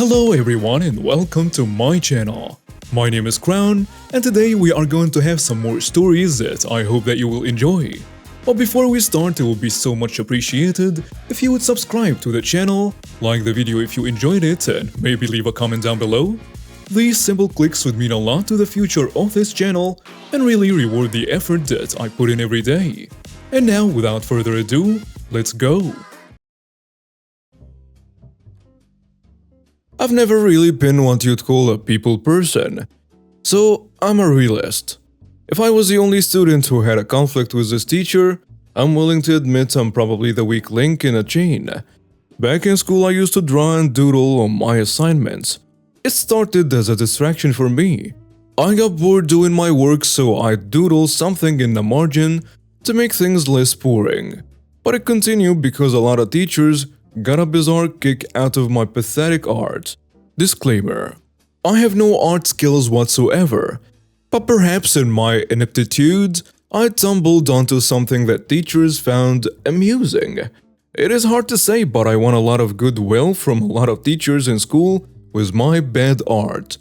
Hello everyone and welcome to my channel. My name is Crown and today we are going to have some more stories that I hope that you will enjoy. But before we start, it would be so much appreciated if you would subscribe to the channel, like the video if you enjoyed it, and maybe leave a comment down below. These simple clicks would mean a lot to the future of this channel and really reward the effort that I put in every day. And now, without further ado, let's go! I've never really been what you'd call a people person, so I'm a realist. If I was the only student who had a conflict with this teacher, I'm willing to admit I'm probably the weak link in a chain. Back in school, I used to draw and doodle on my assignments. It started as a distraction for me. I got bored doing my work, so I'd doodle something in the margin to make things less boring. But it continued because a lot of teachers got a bizarre kick out of my pathetic art. Disclaimer: I have no art skills whatsoever, but perhaps in my ineptitude, I tumbled onto something that teachers found amusing. It is hard to say, but I won a lot of goodwill from a lot of teachers in school with my bad art.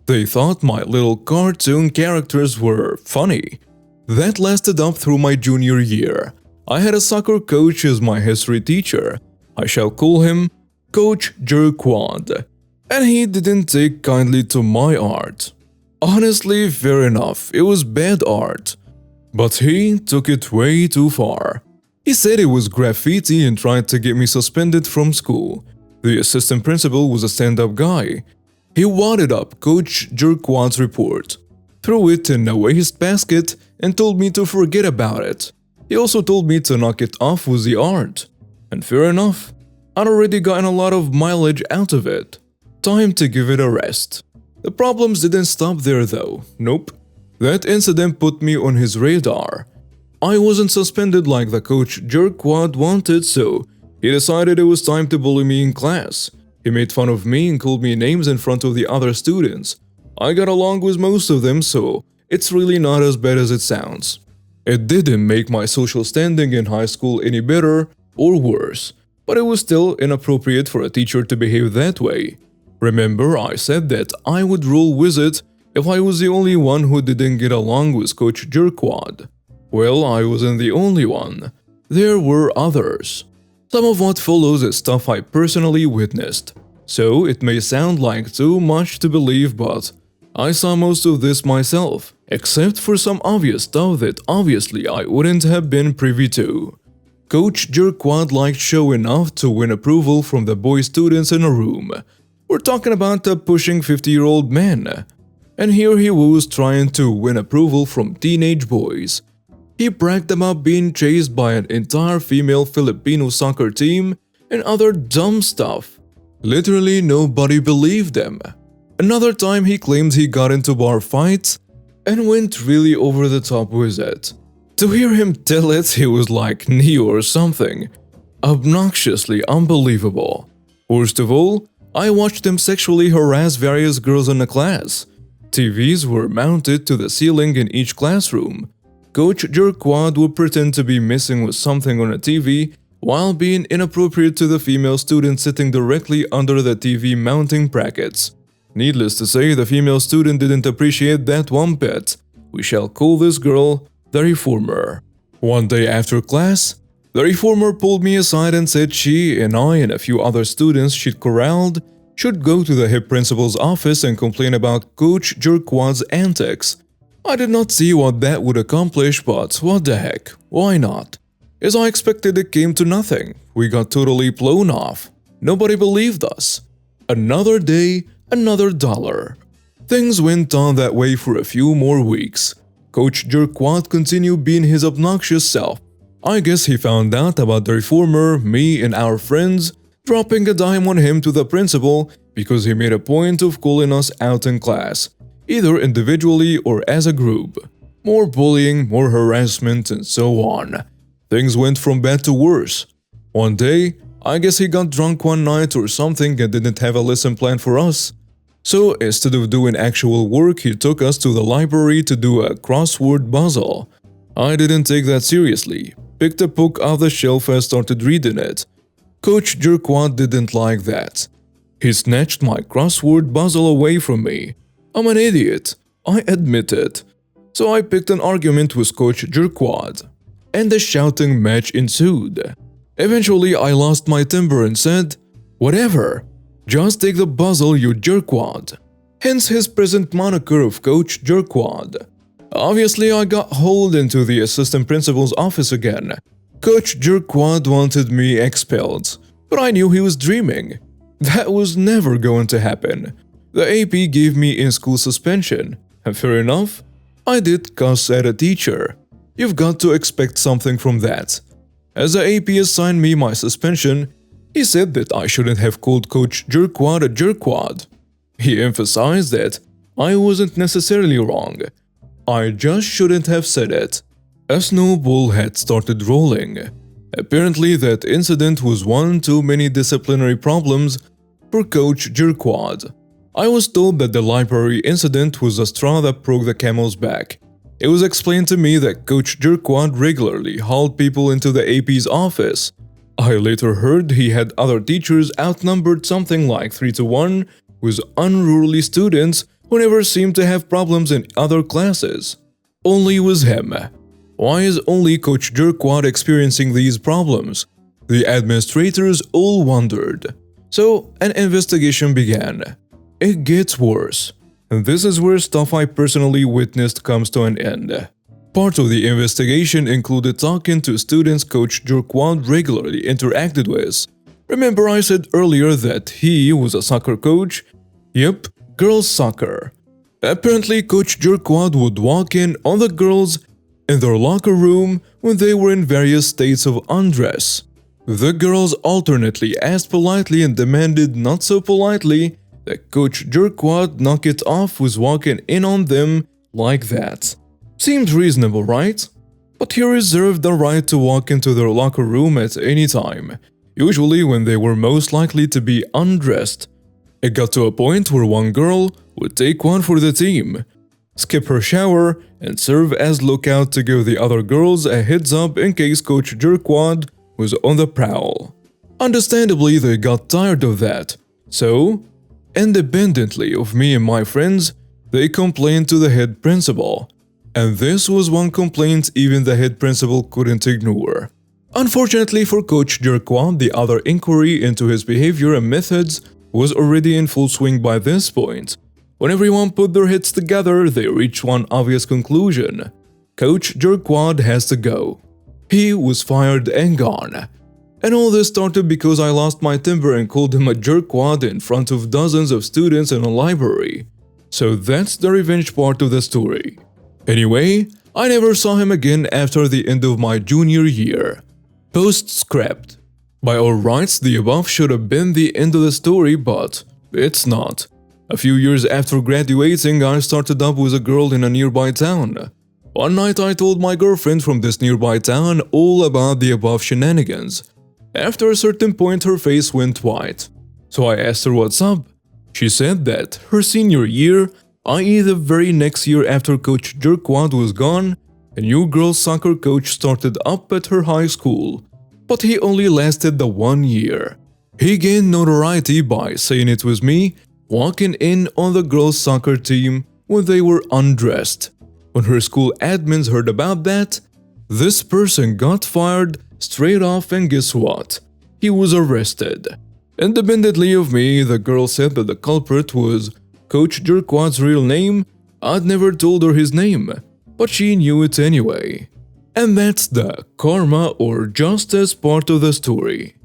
They thought my little cartoon characters were funny. That lasted up through my junior year. I had a soccer coach as my history teacher. I shall call him Coach Jerkwad, and he didn't take kindly to my art. Honestly, fair enough, it was bad art. But he took it way too far. He said it was graffiti and tried to get me suspended from school. The assistant principal was a stand-up guy. He wadded up Coach Jerkwad's report, threw it in a wastebasket, and told me to forget about it. He also told me to knock it off with the art. And fair enough, I'd already gotten a lot of mileage out of it. Time to give it a rest. The problems didn't stop there though, nope. That incident put me on his radar. I wasn't suspended like the Coach Jerkwad wanted, so he decided it was time to bully me in class. He made fun of me and called me names in front of the other students. I got along with most of them, so it's really not as bad as it sounds. It didn't make my social standing in high school any better or worse, but it was still inappropriate for a teacher to behave that way. Remember, I said that I would roll with it if I was the only one who didn't get along with Coach Jerkwad. Well, I wasn't the only one. There were others. Some of what follows is stuff I personally witnessed, so it may sound like too much to believe, but I saw most of this myself, except for some obvious stuff that obviously I wouldn't have been privy to. Coach Jerkwad liked showing off to win approval from the boy students in a room. We're talking about a pushing 50-year-old man. And here he was trying to win approval from teenage boys. He bragged about being chased by an entire female Filipino soccer team and other dumb stuff. Literally nobody believed him. Another time he claimed he got into bar fights and went really over the top with it. To hear him tell it, he was like Neo or something. Obnoxiously unbelievable. Worst of all, I watched him sexually harass various girls in the class. TVs were mounted to the ceiling in each classroom. Coach Jerkwad would pretend to be messing with something on a TV while being inappropriate to the female student sitting directly under the TV mounting brackets. Needless to say, the female student didn't appreciate that one bit. We shall call this girl the reformer. One day after class, the reformer pulled me aside and said she and I and a few other students she'd corralled should go to the head principal's office and complain about Coach Jerkwad's antics. I did not see what that would accomplish, but what the heck, why not? As I expected, it came to nothing. We got totally blown off. Nobody believed us. Another day, another dollar. Things went on that way for a few more weeks. Coach Jerkwad continued being his obnoxious self. I guess he found out about the reformer, me, and our friends dropping a dime on him to the principal because he made a point of calling us out in class, either individually or as a group. More bullying, more harassment, and so on. Things went from bad to worse. One day, I guess he got drunk one night or something and didn't have a lesson plan for us. So instead of doing actual work, he took us to the library to do a crossword puzzle. I didn't take that seriously, picked a book off the shelf and started reading it. Coach Jerkwad didn't like that. He snatched my crossword puzzle away from me. I'm an idiot, I admit it. So I picked an argument with Coach Jerkwad, and a shouting match ensued. Eventually, I lost my temper and said, "Whatever, just take the puzzle, you jerkwad." Hence his present moniker of Coach Jerkwad. Obviously, I got hauled into the assistant principal's office again. Coach Jerkwad wanted me expelled, but I knew he was dreaming. That was never going to happen. The AP gave me in-school suspension, and fair enough, I did cuss at a teacher. You've got to expect something from that. As the AP assigned me my suspension, he said that I shouldn't have called Coach Jerkwad a jerkwad. He emphasized that I wasn't necessarily wrong. I just shouldn't have said it. A snowball had started rolling. Apparently, that incident was one too many disciplinary problems for Coach Jerkwad. I was told that the library incident was the straw that broke the camel's back. It was explained to me that Coach Jerkwad regularly hauled people into the AP's office. I later heard he had other teachers outnumbered something like 3-1 with unruly students who never seemed to have problems in other classes. Only with him. Why is only Coach Jerkwad experiencing these problems? The administrators all wondered. So an investigation began. It gets worse. And this is where stuff I personally witnessed comes to an end. Part of the investigation included talking to students Coach Jerkwad regularly interacted with. Remember I said earlier that he was a soccer coach? Yep, girls soccer. Apparently Coach Jerkwad would walk in on the girls in their locker room when they were in various states of undress. The girls alternately asked politely and demanded not so politely that Coach Jerkwad knock it off with walking in on them like that. Seems reasonable, right? But he reserved the right to walk into their locker room at any time, usually when they were most likely to be undressed. It got to a point where one girl would take one for the team, skip her shower, and serve as lookout to give the other girls a heads up in case Coach Jerkwad was on the prowl. Understandably, they got tired of that, so, independently of me and my friends, they complained to the head principal. And this was one complaint even the head principal couldn't ignore. Unfortunately for Coach Jerkwad, the other inquiry into his behavior and methods was already in full swing by this point. When everyone put their heads together, they reached one obvious conclusion. Coach Jerkwad has to go. He was fired and gone. And all this started because I lost my temper and called him a jerkwad in front of dozens of students in a library. So that's the revenge part of the story. Anyway, I never saw him again after the end of my junior year. Postscript. By all rights, the above should have been the end of the story, but it's not. A few years after graduating, I started up with a girl in a nearby town. One night I told my girlfriend from this nearby town all about the above shenanigans. After a certain point, her face went white. So I asked her what's up. She said that her senior year, i.e. the very next year after Coach Jerkwad was gone, a new girls soccer coach started up at her high school. But he only lasted the 1 year. He gained notoriety by saying it was me walking in on the girls soccer team when they were undressed. When her school admins heard about that, this person got fired straight off, and guess what? He was arrested. Independently of me, the girl said that the culprit was Coach Jerkwad's real name. I'd never told her his name, but she knew it anyway. And that's the karma or justice part of the story.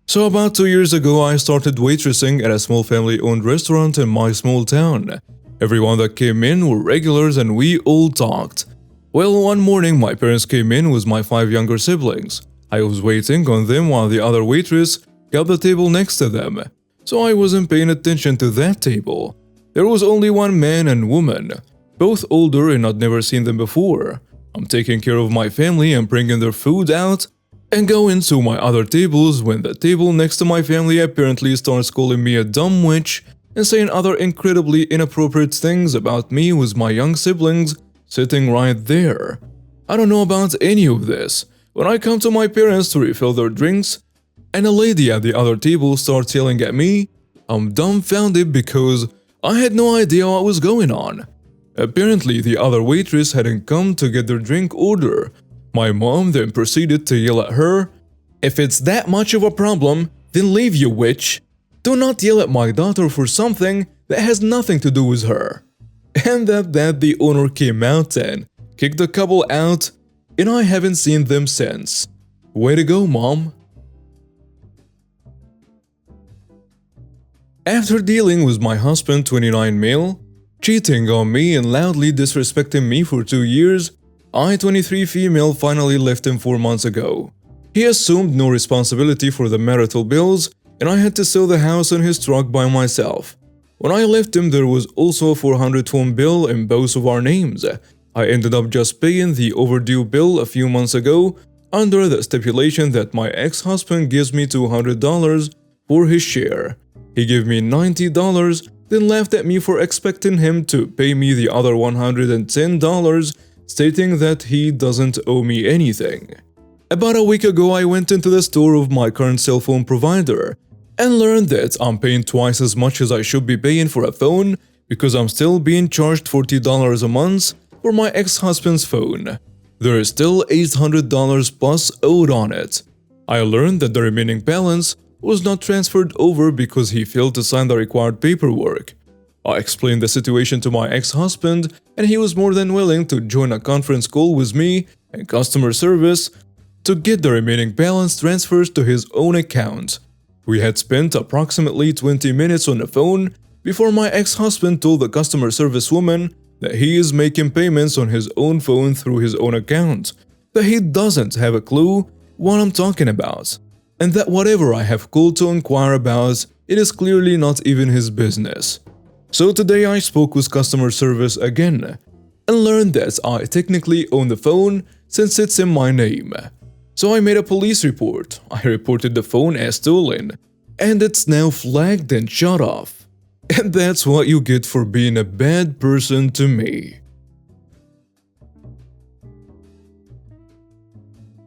So about 2 years ago, I started waitressing at a small family-owned restaurant in my small town. Everyone that came in were regulars and we all talked. Well, one morning my parents came in with my 5 younger siblings. I was waiting on them while the other waitress got the table next to them, so I wasn't paying attention to that table. There was only one man and woman, both older and I'd never seen them before. I'm taking care of my family and bringing their food out and go into my other tables when the table next to my family apparently starts calling me a dumb witch and saying other incredibly inappropriate things about me with my young siblings sitting right there. I don't know about any of this. When I come to my parents to refill their drinks, and a lady at the other table starts yelling at me. I'm dumbfounded because I had no idea what was going on. Apparently, the other waitress hadn't come to get their drink order. My mom then proceeded to yell at her, "If it's that much of a problem, then leave, you witch. Do not yell at my daughter for something that has nothing to do with her." And after that, the owner came out and kicked the couple out, and I haven't seen them since. Way to go, Mom. After dealing with my husband, 29 male, cheating on me and loudly disrespecting me for 2 years, I, 23 female, finally left him 4 months ago. He assumed no responsibility for the marital bills, and I had to sell the house and his truck by myself. When I left him, there was also a 400 phone bill in both of our names. I ended up just paying the overdue bill a few months ago under the stipulation that my ex-husband gives me $200 for his share. He gave me $90, then laughed at me for expecting him to pay me the other $110, stating that he doesn't owe me anything. About a week ago, I went into the store of my current cell phone provider and learned that I'm paying twice as much as I should be paying for a phone because I'm still being charged $40 a month for my ex-husband's phone. There is still $800 plus owed on it. I learned that the remaining balance was not transferred over because he failed to sign the required paperwork. I explained the situation to my ex-husband, and he was more than willing to join a conference call with me and customer service to get the remaining balance transfers to his own account. We had spent approximately 20 minutes on the phone before my ex-husband told the customer service woman that he is making payments on his own phone through his own account, that he doesn't have a clue what I'm talking about, and that whatever I have called to inquire about, it is clearly not even his business. So today I spoke with customer service again and learned that I technically own the phone since it's in my name. So I made a police report. I reported the phone as stolen, and it's now flagged and shut off. And that's what you get for being a bad person to me.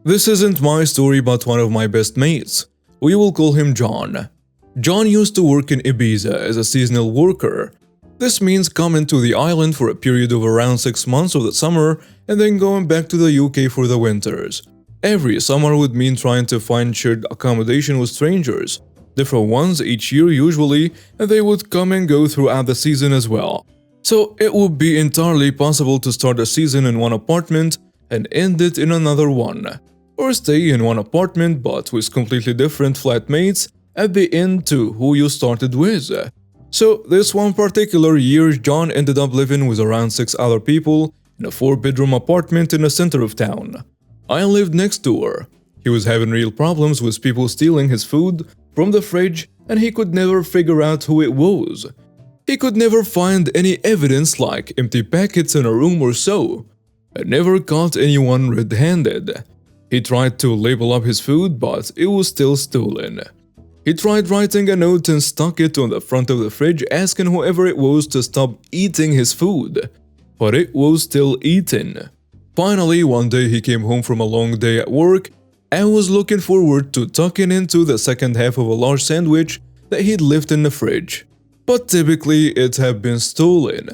This isn't my story but one of my best mates. We will call him John. John used to work in Ibiza as a seasonal worker. This means coming to the island for a period of around 6 months of the summer and then going back to the UK for the winters. Every summer would mean trying to find shared accommodation with strangers, different ones each year usually, and they would come and go throughout the season as well. So it would be entirely possible to start a season in one apartment and end it in another one, or stay in one apartment but with completely different flatmates at the end to who you started with. So this one particular year, John ended up living with around 6 other people in a 4-bedroom apartment in the center of town. I lived next door. He was having real problems with people stealing his food from the fridge, and he could never figure out who it was. He could never find any evidence like empty packets in a room or so. I never caught anyone red-handed. He tried to label up his food, but it was still stolen. He tried writing a note and stuck it on the front of the fridge asking whoever it was to stop eating his food, but it was still eaten. Finally, one day he came home from a long day at work and was looking forward to tucking into the second half of a large sandwich that he'd left in the fridge. But typically it had been stolen.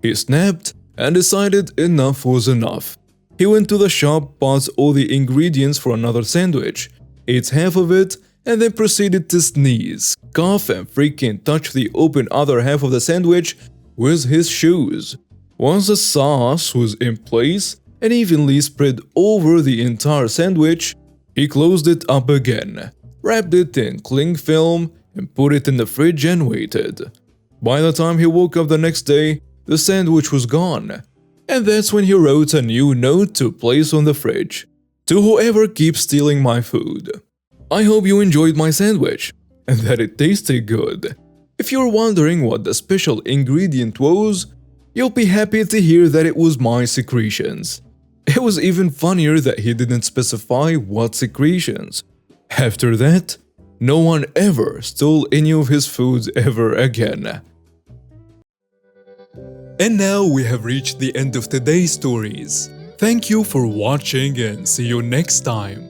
He snapped and decided enough was enough. He went to the shop, bought all the ingredients for another sandwich, ate half of it, and then proceeded to sneeze, cough, and freaking touch the open other half of the sandwich with his shoes. Once the sauce was in place and evenly spread over the entire sandwich, he closed it up again, wrapped it in cling film, and put it in the fridge and waited. By the time he woke up the next day, the sandwich was gone. And that's when he wrote a new note to place on the fridge. To whoever keeps stealing my food. I hope you enjoyed my sandwich, and that it tasted good. If you're wondering what the special ingredient was, you'll be happy to hear that it was my secretions. It was even funnier that he didn't specify what secretions. After that, no one ever stole any of his foods ever again. And now we have reached the end of today's stories. Thank you for watching and see you next time.